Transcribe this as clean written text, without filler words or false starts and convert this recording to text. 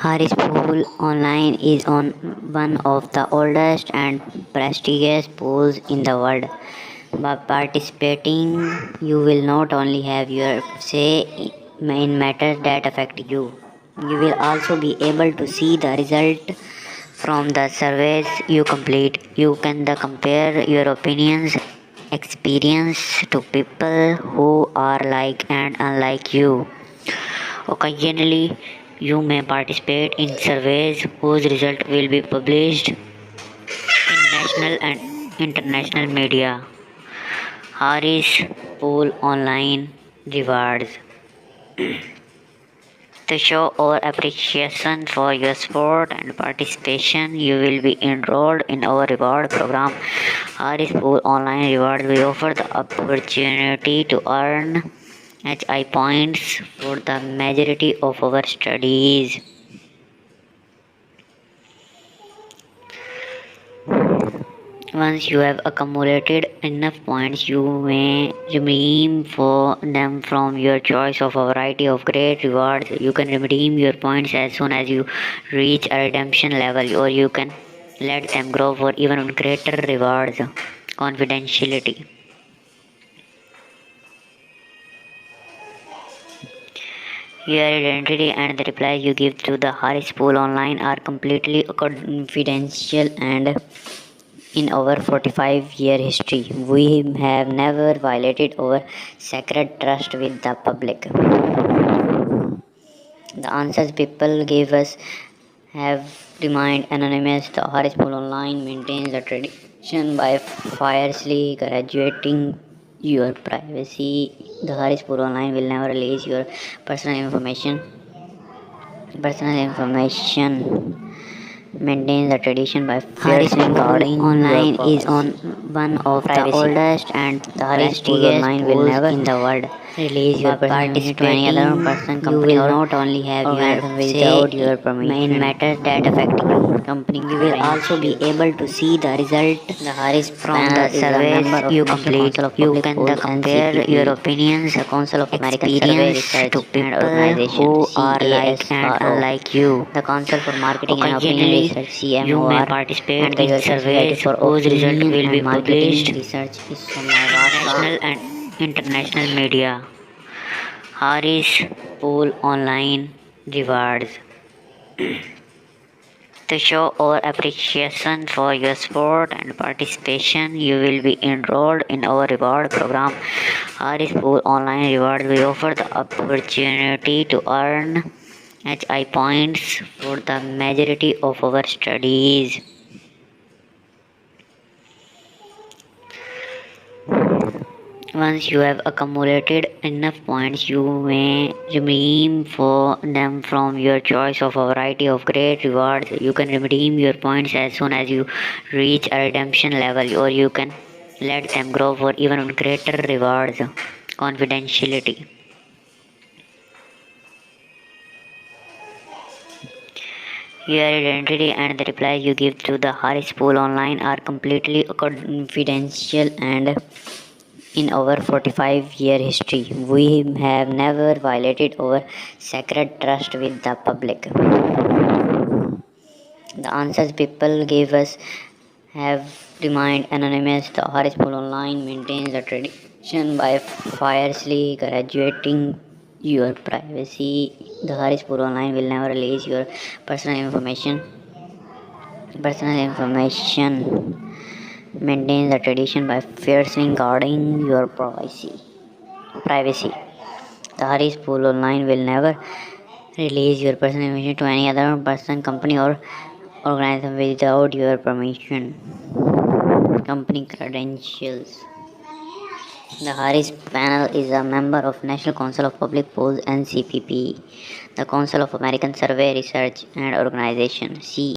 Harris Pool Online is one of the oldest and prestigious pools in the world. By participating, you will not only have your say in matters that affect you, you will also be able to see the result from the surveys you complete. You can compare your opinions, experience to people who are like and unlike you. Occasionally, you may participate in surveys whose result will be published in national and international media. Harris Pool Online Rewards. To show our appreciation for your support and participation, you will be enrolled in our reward program. Harris Pool Online Rewards. We offer the opportunity to earn HI points for the majority of our studies. Once you have accumulated enough points, you may redeem for them from your choice of a variety of great rewards. You can redeem your points as soon as you reach a redemption level, or you can let them grow for even greater rewards. Confidentiality. Your identity and the replies you give to the Harris Pool Online are completely confidential, and in our 45-year history, we have never violated our sacred trust with the public. The answers people gave us have remained anonymous. The Harris Pool Online maintains the tradition by fiercely graduating your privacy. The Harris Pool Online will never release your personal information. Maintains the tradition by fiercely guarding online is on one of the oldest and prestigious pools in the world. Release your participation to any other person, company, or not only have your say your in matters that affect you. Company, you will also be able to see the result the Harris from the surveys you complete. You can compare your opinions, the Council of American Survey Research to people who are like and unlike you. The Council for Marketing and Opinion Research (CMOR) you may participate and in surveys whose result will be published research is from national and international media. Harris Pool Online Rewards. To show our appreciation for your support and participation, you will be enrolled in our reward program. Harris Pool Online Rewards. We offer the opportunity to earn HI points for the majority of our studies. Once you have accumulated enough points, you may redeem for them from your choice of a variety of great rewards. You can redeem your points as soon as you reach a redemption level, or you can let them grow for even greater rewards. Confidentiality. Your identity and the replies you give to the Harris Pool Online are completely confidential, and in our 45-year history, we have never violated our sacred trust with the public. The answers people gave us have remained anonymous. The Harris Pool Online maintains the tradition by fiercely graduating your privacy. The Harris Pool Online will never release your personal information. Maintains the tradition by fiercely guarding your privacy. The Harris Pool Online will never release your personal information to any other person, company, or organization without your permission. Company credentials. The Harris Panel is a member of National Council of Public Pools (NCPP), the Council of American Survey Research and Organization